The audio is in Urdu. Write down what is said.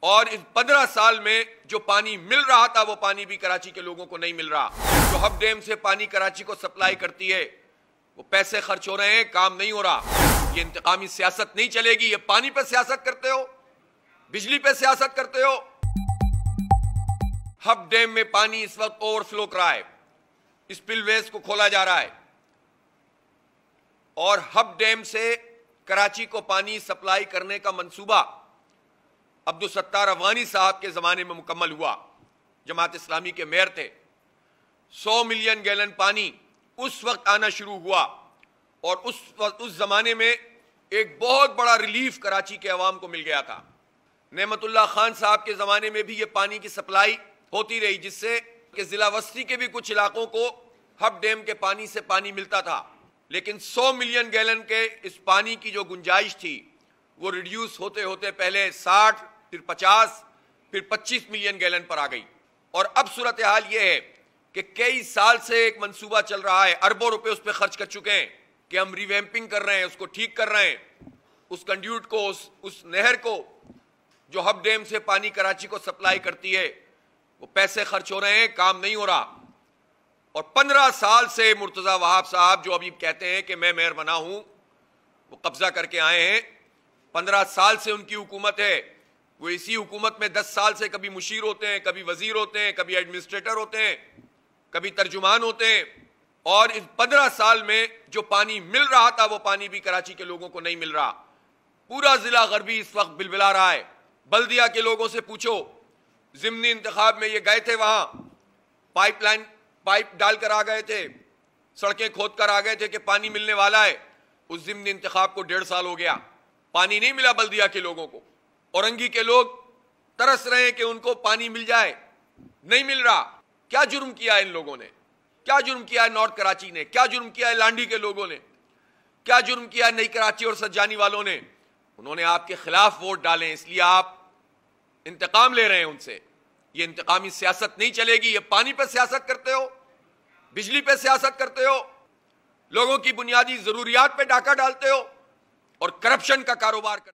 اور اس 15 سال میں جو پانی مل رہا تھا وہ پانی بھی کراچی کے لوگوں کو نہیں مل رہا. جو ہب ڈیم سے پانی کراچی کو سپلائی کرتی ہے وہ پیسے خرچ ہو رہے ہیں, کام نہیں ہو رہا. یہ انتقامی سیاست نہیں چلے گی. یہ پانی پہ سیاست کرتے ہو, بجلی پہ سیاست کرتے ہو. ہب ڈیم میں پانی اس وقت اوور فلو کر رہا ہے, اسپل ویز کو کھولا جا رہا ہے, اور ہب ڈیم سے کراچی کو پانی سپلائی کرنے کا منصوبہ عبدالستار افغانی صاحب کے زمانے میں مکمل ہوا. جماعت اسلامی کے میئر تھے. 100 ملین گیلن پانی اس وقت آنا شروع ہوا, اور اس زمانے میں ایک بہت بڑا ریلیف کراچی کے عوام کو مل گیا تھا. نعمت اللہ خان صاحب کے زمانے میں بھی یہ پانی کی سپلائی ہوتی رہی, جس سے کہ ضلع وسطی کے بھی کچھ علاقوں کو ہب ڈیم کے پانی سے پانی ملتا تھا. لیکن 100 ملین گیلن کے اس پانی کی جو گنجائش تھی وہ ریڈیوس ہوتے ہوتے پہلے 60, پھر 50, پھر 25 ملین گیلن پر آ گئی. اور اب صورتحال یہ ہے کہ کئی سال سے ایک منصوبہ چل رہا ہے, اربوں روپے اس پہ خرچ کر چکے ہیں کہ ہم ریویمپنگ کر رہے ہیں, اس کو ٹھیک کر رہے ہیں, اس کنڈیوٹ کو, اس نہر کو جو ہب ڈیم سے پانی کراچی کو سپلائی کرتی ہے وہ پیسے خرچ ہو رہے ہیں, کام نہیں ہو رہا. اور 15 سال سے مرتضی وہاب صاحب جو ابھی کہتے ہیں کہ میں میئر بنا ہوں, وہ قبضہ کر کے آئے ہیں. 15 سال سے ان کی حکومت ہے. وہ اسی حکومت میں 10 سال سے کبھی مشیر ہوتے ہیں, کبھی وزیر ہوتے ہیں, کبھی ایڈمنسٹریٹر ہوتے ہیں, کبھی ترجمان ہوتے ہیں. اور اس 15 سال میں جو پانی مل رہا تھا وہ پانی بھی کراچی کے لوگوں کو نہیں مل رہا. پورا ضلع غربی اس وقت بلبلا رہا ہے. بلدیہ کے لوگوں سے پوچھو, ضمنی انتخاب میں یہ گئے تھے وہاں, پائپ ڈال کر آ گئے تھے, سڑکیں کھود کر آ گئے تھے کہ پانی ملنے والا ہے. اس ضمنی انتخاب کو 1.5 سال ہو گیا, پانی نہیں ملا بلدیہ کے لوگوں کو. اورنگی کے لوگ ترس رہے ہیں کہ ان کو پانی مل جائے, نہیں مل رہا. کیا جرم کیا ہے ان لوگوں نے؟ کیا جرم کیا ہے نارتھ کراچی نے؟ کیا جرم کیا ہے لانڈی کے لوگوں نے؟ کیا جرم کیا ہے نئی کراچی اور سجانی والوں نے؟ انہوں نے آپ کے خلاف ووٹ ڈالے, اس لیے آپ انتقام لے رہے ہیں ان سے. یہ انتقامی سیاست نہیں چلے گی. یہ پانی پہ سیاست کرتے ہو, بجلی پہ سیاست کرتے ہو, لوگوں کی بنیادی ضروریات پہ ڈاکہ ڈالتے ہو, اور کرپشن کا کاروبار کرتے ہو.